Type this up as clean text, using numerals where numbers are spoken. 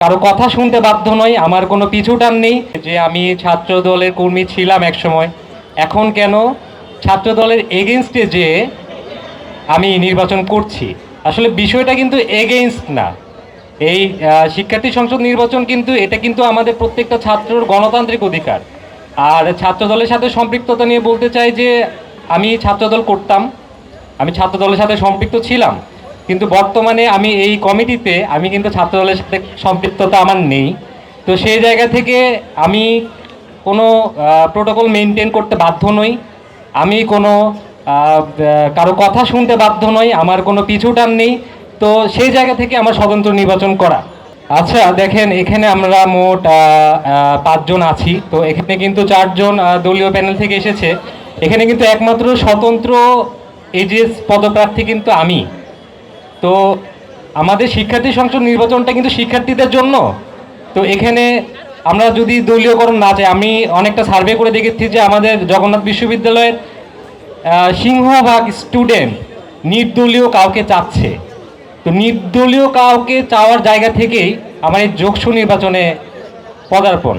কারো কথা শুনতে বাধ্য নই, আমার কোনো পিছুটান নেই যে আমি ছাত্র দলের কর্মী ছিলাম একসময়, এখন কেন ছাত্র দলের এগেনস্টে যে আমি নির্বাচন করছি। আসলে বিষয়টা কিন্তু এগেইনস্ট না। এই শিক্ষার্থী সংসদ নির্বাচন কিন্তু এটা কিন্তু আমাদের প্রত্যেকটা ছাত্রর গণতান্ত্রিক অধিকার। আর ছাত্র দলের সাথে সম্পৃক্ততা নিয়ে বলতে চাই যে আমি ছাত্রদল করতাম, আমি ছাত্র দলের সাথে সম্পৃক্ত ছিলাম, কিন্তু বর্তমানে আমি এই কমিটিতে আমি কিন্তু ছাত্র দলের সাথে সম্পৃক্ততা আমার নেই। তো সেই জায়গা থেকে আমি কোনো প্রোটোকল মেনটেন করতে বাধ্য নই, আমি কোনো কারো কথা শুনতে বাধ্য নই, আমার কোনো পিছুটান নেই। তো সেই জায়গা থেকে আমার স্বতন্ত্র নির্বাচন করা। আচ্ছা দেখেন, এখানে আমরা মোট 5 জন আছি। তো এখানে কিন্তু 4 জন দলীয় প্যানেল থেকে এসেছে। এখানে কিন্তু একমাত্র স্বতন্ত্র এজিএস পদপ্রার্থী কিন্তু আমি। তো আমাদের শিক্ষার্থী সংসদ নির্বাচনটা কিন্তু শিক্ষার্থীদের জন্য। তো এখানে আমরা যদি দলীয়করণ না চাই, আমি অনেকটা সার্ভে করে দেখেছি যে আমাদের জগন্নাথ বিশ্ববিদ্যালয়ের সিংহভাগ স্টুডেন্ট নির্দলীয় কাউকে চাচ্ছে। তো নির্দলীয় কাউকে চাওয়ার জায়গা থেকেই আমার এই যোগসু নির্বাচনে পদার্পণ।